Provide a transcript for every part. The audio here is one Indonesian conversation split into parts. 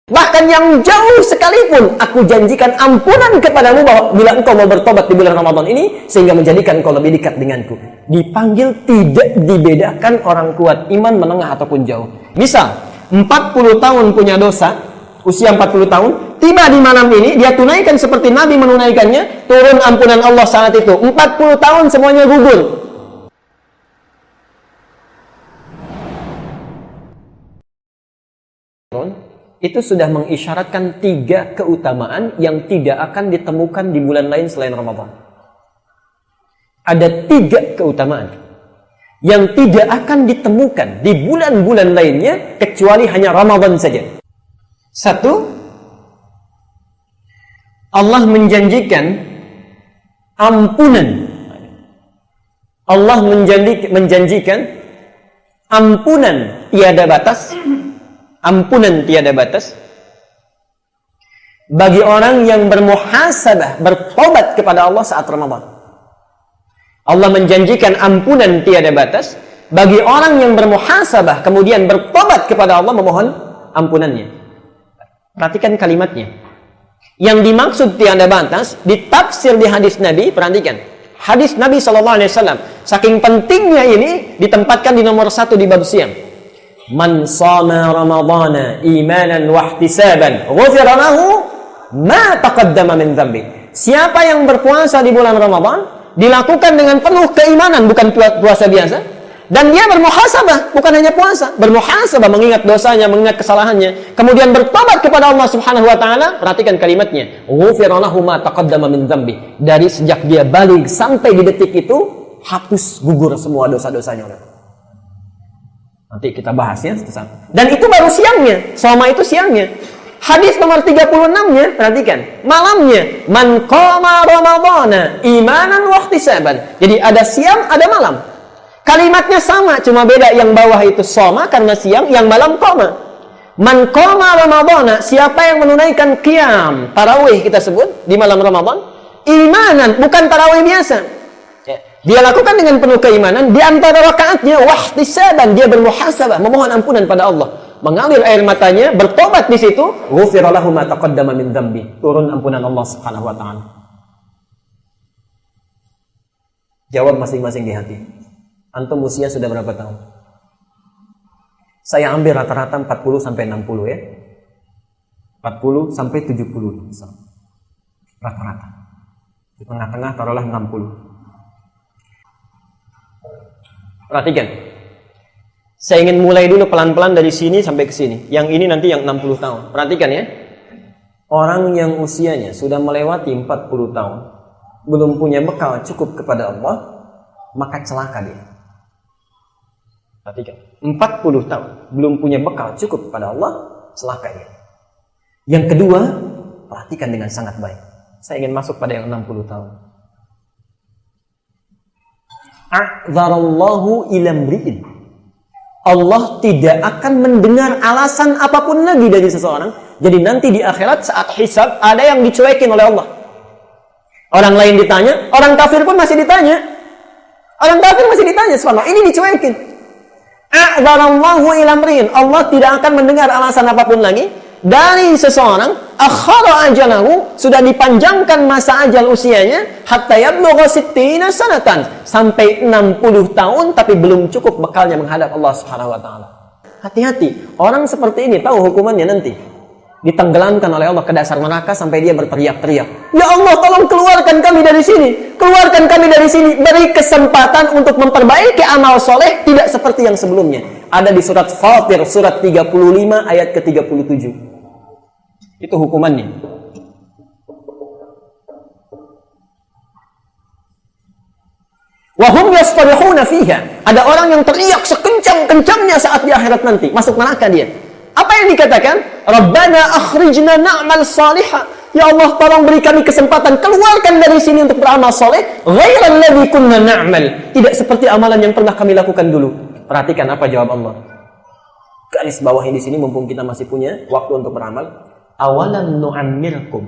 Bahkan yang jauh sekalipun, aku janjikan ampunan kepadamu bahwa bila engkau mau bertobat di bulan Ramadan ini, sehingga menjadikan engkau lebih dekat denganku. Dipanggil tidak dibedakan orang kuat, iman menengah ataupun jauh. Misal, 40 tahun punya dosa, usia 40 tahun, tiba di malam ini, dia tunaikan seperti Nabi menunaikannya, turun ampunan Allah saat itu. 40 tahun semuanya gugur. Itu sudah mengisyaratkan 3 keutamaan yang tidak akan ditemukan di bulan lain selain Ramadan. Ada 3 keutamaan yang tidak akan ditemukan di bulan-bulan lainnya kecuali hanya Ramadan saja. 1, Allah menjanjikan ampunan. Allah menjanjikan ampunan tiada batas. Ampunan tiada batas bagi orang yang bermuhasabah, bertobat kepada Allah saat Ramadan. Allah menjanjikan ampunan tiada batas bagi orang yang bermuhasabah kemudian bertobat kepada Allah memohon ampunannya. Perhatikan kalimatnya. Yang dimaksud tiada batas ditafsir di hadis Nabi, perhatikan. Hadis Nabi SAW, saking pentingnya ini ditempatkan di nomor 1 di bab siam. Man shama ramadhana imanan wa ihtisaban ghufira lahu ma taqaddama min dhanbi. Siapa yang berpuasa di bulan Ramadan dilakukan dengan penuh keimanan, bukan puasa biasa, dan dia bermuhasabah, bukan hanya puasa, bermuhasabah, mengingat dosanya, mengingat kesalahannya, kemudian bertobat kepada Allah Subhanahu wa taala. Perhatikan kalimatnya, ghufira lahu ma taqaddama min dhanbi. Dari sejak dia balik sampai di detik itu hapus, gugur semua dosa-dosanya. Nanti kita bahas ya. Dan itu baru siangnya. Selama itu siangnya. Hadis nomor 36-nya, perhatikan. Malamnya. Man qama ramadhana imanan wa ihtisaban. Jadi ada siang, ada malam. Kalimatnya sama, cuma beda. Yang bawah itu shoma karena siang, yang malam qama. Man qama ramadhana, siapa yang menunaikan qiyam, tarawih kita sebut di malam Ramadan, imanan, bukan tarawih biasa. Dia lakukan dengan penuh keimanan, di antara rakaatnya wahtisaban, dia bermuhasabah, memohon ampunan pada Allah, mengalir air matanya, bertobat di situ, ghufira lahu ma taqaddama min dzambi, turun ampunan Allah Subhanahu wa taala. Jawab masing-masing di hati. Antum usia sudah berapa tahun? Saya ambil rata-rata 40 sampai 60 ya. 40 sampai 70 rata-rata. Di tengah-tengah taruhlah 60. Perhatikan. Saya ingin mulai dulu pelan-pelan dari sini sampai ke sini. Yang ini nanti yang 60 tahun. Perhatikan ya. Orang yang usianya sudah melewati 40 tahun, belum punya bekal cukup kepada Allah, maka celaka dia. Perhatikan. 40 tahun, belum punya bekal cukup kepada Allah, celaka dia. Yang kedua, perhatikan dengan sangat baik. Saya ingin masuk pada yang 60 tahun. A'dzarallahu ila mri'in. Allah tidak akan mendengar alasan apapun lagi dari seseorang. Jadi nanti di akhirat saat hisab ada yang dicuekin oleh Allah. Orang lain ditanya, orang kafir pun masih ditanya. Orang kafir masih ditanya, subhanallah, ini dicuekin. A'dzarallahu ila mri'in. Allah tidak akan mendengar alasan apapun lagi dari seseorang. Akhara ajalahu, sudah dipanjangkan masa ajal usianya, hatta yablugha 60 sanatan, sampai 60 tahun tapi belum cukup bekalnya menghadap Allah Subhanahu wa taala. Hati-hati, orang seperti ini tahu hukumannya nanti. Ditenggelamkan oleh Allah ke dasar neraka sampai dia berteriak-teriak, "Ya Allah, tolong keluarkan kami dari sini. Keluarkan kami dari sini." Beri kesempatan untuk memperbaiki amal soleh tidak seperti yang sebelumnya. Ada di surat Fatir, surat 35 ayat ke-37. Itu hukumannya. Wahum yastarihuna fiha. Ada orang yang teriak sekencang-kencangnya saat di akhirat nanti. Masuk neraka dia. Apa yang dikatakan? Rabbana akhrijna na'mal salihah. Ya Allah, tolong beri kami kesempatan. Keluarkan dari sini untuk beramal soleh. Ghairal ladzi kunna na'mal. Tidak seperti amalan yang pernah kami lakukan dulu. Perhatikan apa jawab Allah. Garis bawahnya di sini mumpung kita masih punya waktu untuk beramal. Awalam nu'ammirkum.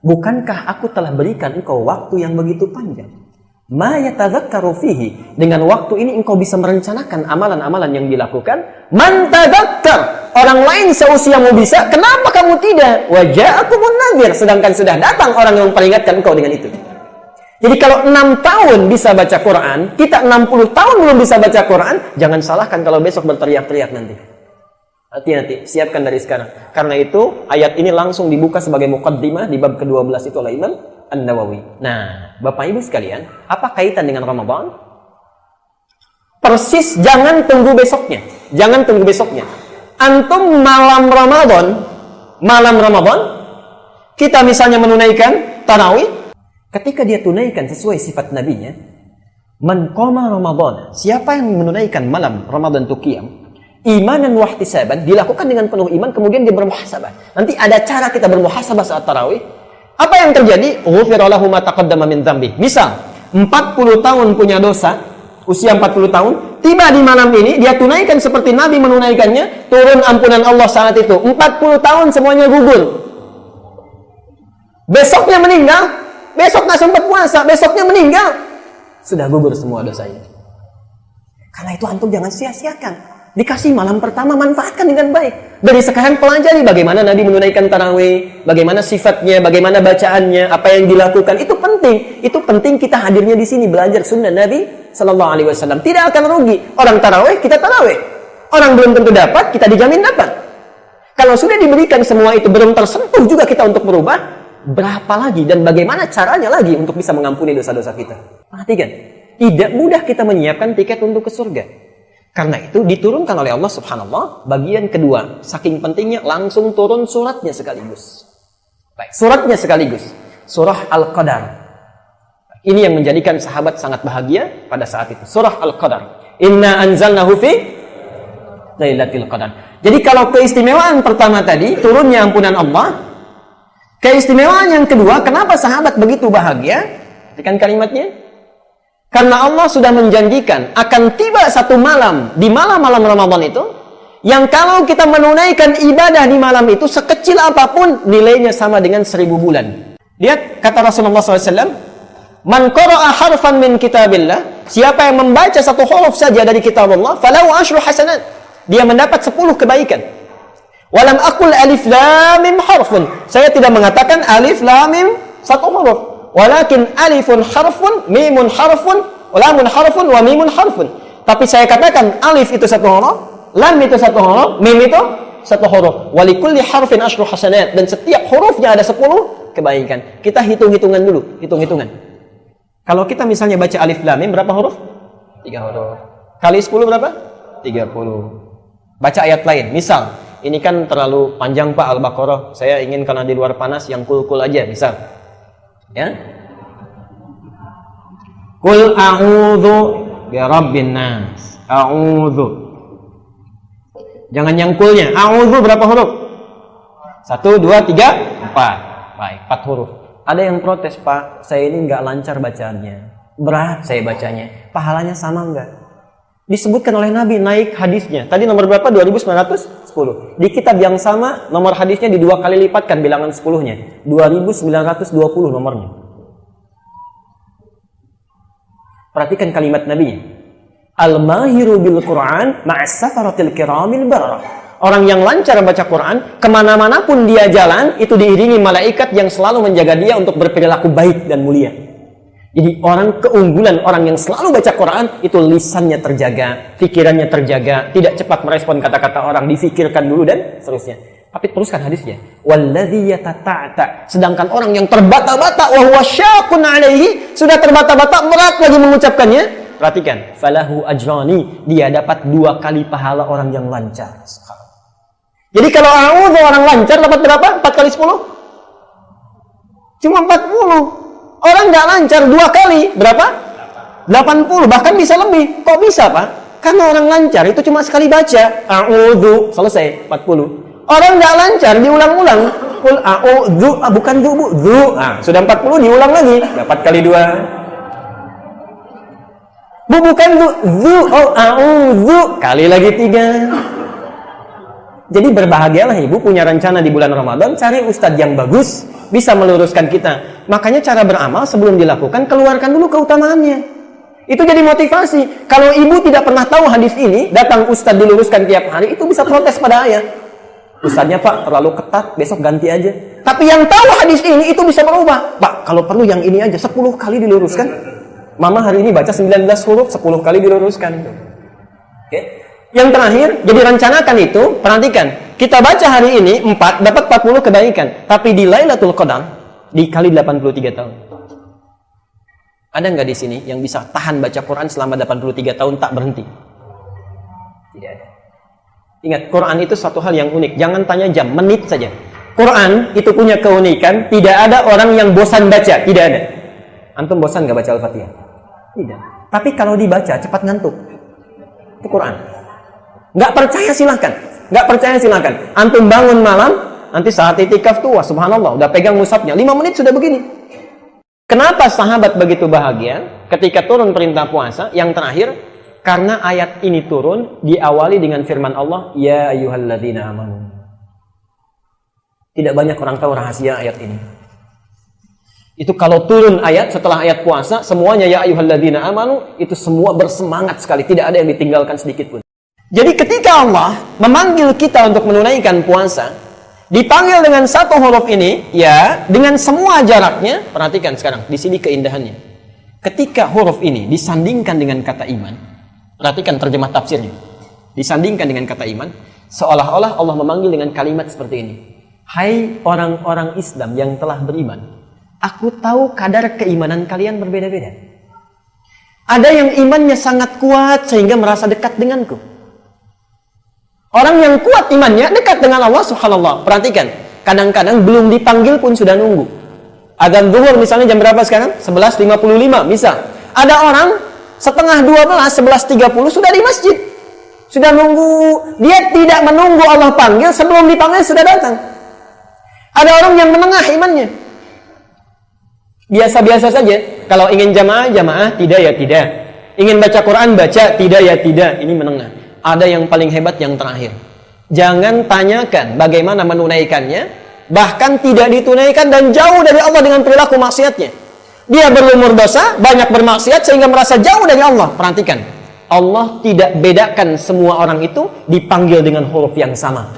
Bukankah aku telah berikan engkau waktu yang begitu panjang? Ma yatadzakkaru fihi, dengan waktu ini engkau bisa merencanakan amalan-amalan yang dilakukan. Man tadzakkar, orang lain seusiamu bisa, kenapa kamu tidak? Wa ja'akumun nadhir, sedangkan sudah datang orang yang memperingatkan engkau dengan itu. Jadi kalau 6 tahun bisa baca Quran, kita 60 tahun belum bisa baca Quran, jangan salahkan kalau besok berteriak-teriak nanti. Hati-hati, siapkan dari sekarang. Karena itu ayat ini langsung dibuka sebagai muqaddimah di bab ke-12 itu oleh Imam An-Nawawi. Nah, Bapak Ibu sekalian, apa kaitan dengan Ramadan? Persis, jangan tunggu besoknya. Jangan tunggu besoknya. Antum malam Ramadan, kita misalnya menunaikan tarawih, ketika dia tunaikan sesuai sifat nabinya, man qama Ramadan, siapa yang menunaikan malam Ramadan itu qiyam, imanan wa ihtisaban, dilakukan dengan penuh iman, kemudian dia bermuhasabah. Nanti ada cara kita bermuhasabah saat tarawih. Apa yang terjadi? Ghufira lahu ma taqaddama min dzambi. Misal 40 tahun punya dosa, usia 40 tahun, tiba di malam ini dia tunaikan seperti Nabi menunaikannya, turun ampunan Allah saat itu. 40 tahun semuanya gugur. Besoknya meninggal, besok nggak sempat puasa, besoknya meninggal, sudah gugur semua dosanya. Karena itu antum jangan sia-siakan. Dikasih malam pertama, manfaatkan dengan baik. Dari sekarang pelajari bagaimana Nabi menunaikan tarawih, bagaimana sifatnya, bagaimana bacaannya, apa yang dilakukan. Itu penting. Itu penting kita hadirnya di sini belajar sunnah Nabi Sallallahu Alaihi Wasallam. Tidak akan rugi. Orang tarawih, kita tarawih. Orang belum tentu dapat, kita dijamin dapat. Kalau sudah diberikan semua itu belum tersentuh juga kita untuk berubah, berapa lagi dan bagaimana caranya lagi untuk bisa mengampuni dosa-dosa kita? Perhatikan, tidak mudah kita menyiapkan tiket untuk ke surga. Karena itu diturunkan oleh Allah Subhanallah bagian kedua. Saking pentingnya langsung turun suratnya sekaligus. Baik, suratnya sekaligus. Surah Al-Qadar. Ini yang menjadikan sahabat sangat bahagia pada saat itu. Surah Al-Qadar. Inna anzalnahu fi Lailatul Qadar. Jadi kalau keistimewaan pertama tadi, turunnya ampunan Allah. Keistimewaan yang kedua, kenapa sahabat begitu bahagia? Perhatikan kalimatnya. Karena Allah sudah menjanjikan akan tiba satu malam di malam-malam Ramadan itu yang kalau kita menunaikan ibadah di malam itu sekecil apapun nilainya sama dengan 1000 bulan. Lihat kata Rasulullah SAW, man qara'a harfan min kitabillah, siapa yang membaca satu huruf saja dari kitab Allah, falahu asyru hasanat, dia mendapat 10 kebaikan. Walam aqul alif lam mim harfun, saya tidak mengatakan alif lam mim satu huruf. Walakin alifun harfun, mimun harfun, lamun harfun, wa mimun harfun. Tapi saya katakan alif itu satu huruf, lam itu satu huruf, mim itu satu huruf. Walikulli harfin asyru hasanat, dan setiap hurufnya ada 10 kebaikan. Kita hitung-hitungan dulu, hitung-hitungan. Kalau kita misalnya baca alif lam mim berapa huruf? 3 huruf. Kali 10 berapa? 30. Baca ayat lain. Misal, ini kan terlalu panjang Pak Al-Baqarah. Saya ingin karena di luar panas yang kul-kul aja, misal. Ya. Qul a'udzu birabbin nas. A'udzu. Jangan yang kulnya. A'udzu berapa huruf? 1, 2, 3, 4. Baik, 4 huruf. Ada yang protes, Pak, saya ini nggak lancar bacaannya. Berat saya bacanya. Pahalanya sama nggak? Disebutkan oleh Nabi naik hadisnya. Tadi nomor berapa? 2910. Di kitab yang sama, nomor hadisnya di 2 kali lipatkan bilangan 10-nya. 2920 nomornya. Perhatikan kalimat Nabi. Al-mahiru bil Qur'an ma'as safaratil kiramil bararah. Orang yang lancar baca Quran, kemana-mana pun dia jalan, itu diiringi malaikat yang selalu menjaga dia untuk berperilaku baik dan mulia. Jadi orang keunggulan, orang yang selalu baca Quran, itu lisannya terjaga, pikirannya terjaga, tidak cepat merespon kata-kata orang, difikirkan dulu dan seterusnya. Tapi teruskan hadisnya. Walladzi yatata'ta. Sedangkan orang yang terbata-bata, wa huwa syaqun 'alaihi, sudah terbata-bata, berat lagi mengucapkannya. Perhatikan, falahu ajrani, dia dapat 2 kali pahala orang yang lancar. Jadi kalau a'udzu orang lancar dapat berapa? 4 kali 10? Cuma 40. Orang nggak lancar 2 kali, berapa? 80, bahkan bisa lebih. Kok bisa, Pak? Karena orang lancar itu cuma sekali baca. A'udzu, selesai, 40. Orang nggak lancar, diulang-ulang. Qul a'udzu, bukan du, bu, zu. Sudah 40, diulang lagi. Dapat kali 2. Bu, bukan zu, zu. Oh, a'udzu. Kali lagi 3. Jadi berbahagialah ibu punya rencana di bulan Ramadan, cari ustadz yang bagus, bisa meluruskan kita. Makanya cara beramal sebelum dilakukan, keluarkan dulu keutamaannya. Itu jadi motivasi. Kalau ibu tidak pernah tahu hadis ini, datang ustadz diluruskan tiap hari, itu bisa protes pada ayah. Ustadznya Pak terlalu ketat, besok ganti aja. Tapi yang tahu hadis ini, itu bisa berubah. Pak, kalau perlu yang ini aja, 10 kali diluruskan. Mama hari ini baca 19 huruf, 10 kali diluruskan. Oke. Yang terakhir, jadi rencanakan itu, perhatikan. Kita baca hari ini 4, dapat 40 kebaikan. Tapi di Lailatul Qadar, dikali 83 tahun. Ada nggak di sini yang bisa tahan baca Quran selama 83 tahun tak berhenti? Tidak ada. Ingat, Quran itu satu hal yang unik. Jangan tanya jam, menit saja. Quran itu punya keunikan, tidak ada orang yang bosan baca. Tidak ada. Antum bosan nggak baca Al-Fatihah? Tidak. Tapi kalau dibaca, cepat ngantuk. Itu Quran. Nggak percaya silahkan. Nggak percaya silahkan. Antum bangun malam, nanti saat itikaf tuh, wah subhanallah, udah pegang mushafnya. 5 menit sudah begini. Kenapa sahabat begitu bahagia ketika turun perintah puasa? Yang terakhir, karena ayat ini turun diawali dengan firman Allah, Ya ayyuhalladzina amanu. Tidak banyak orang tahu rahasia ayat ini. Itu kalau turun ayat setelah ayat puasa, semuanya ya ayyuhalladzina amanu, itu semua bersemangat sekali, tidak ada yang ditinggalkan sedikit pun. Jadi ketika Allah memanggil kita untuk menunaikan puasa, dipanggil dengan satu huruf ini, ya, dengan semua jaraknya. Perhatikan sekarang, di sini keindahannya. Ketika huruf ini disandingkan dengan kata iman, perhatikan terjemah tafsirnya. Disandingkan dengan kata iman, seolah-olah Allah memanggil dengan kalimat seperti ini. Hai orang-orang Islam yang telah beriman, aku tahu kadar keimanan kalian berbeda-beda. Ada yang imannya sangat kuat sehingga merasa dekat denganku. Orang yang kuat imannya dekat dengan Allah subhanallah. Perhatikan, kadang-kadang belum dipanggil pun sudah nunggu. Adzan zuhur misalnya jam berapa sekarang? 11.55 misal. Ada orang setengah 12, 11.30 sudah di masjid. Sudah nunggu. Dia tidak menunggu Allah panggil, sebelum dipanggil sudah datang. Ada orang yang menengah imannya. Biasa-biasa saja. Kalau ingin jamaah, tidak ya tidak. Ingin baca Quran, baca, tidak ya tidak. Ini menengah. Ada yang paling hebat yang terakhir. Jangan tanyakan bagaimana menunaikannya, bahkan tidak ditunaikan dan jauh dari Allah dengan perilaku maksiatnya. Dia berlumur dosa, banyak bermaksiat sehingga merasa jauh dari Allah. Perhatikan, Allah tidak bedakan semua orang itu dipanggil dengan huruf yang sama.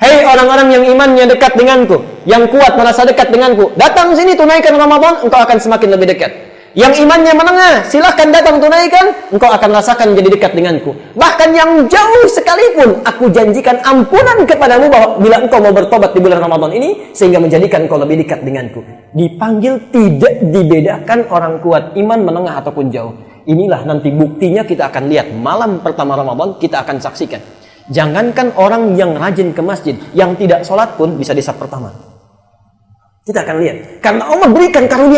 Hei orang-orang yang imannya dekat denganku, yang kuat merasa dekat denganku, datang sini tunaikan Ramadan, engkau akan semakin lebih dekat. Yang imannya menengah, silahkan datang tunaikan, engkau akan rasakan jadi dekat denganku. Bahkan yang jauh sekalipun, aku janjikan ampunan kepadamu bahwa bila engkau mau bertobat di bulan Ramadan ini, sehingga menjadikan engkau lebih dekat denganku. Dipanggil tidak dibedakan orang kuat iman menengah ataupun jauh. Inilah nanti buktinya kita akan lihat malam pertama Ramadan, kita akan saksikan. Jangankan orang yang rajin ke masjid, yang tidak sholat pun bisa di saf pertama. Kita akan lihat. Karena Allah berikan karunia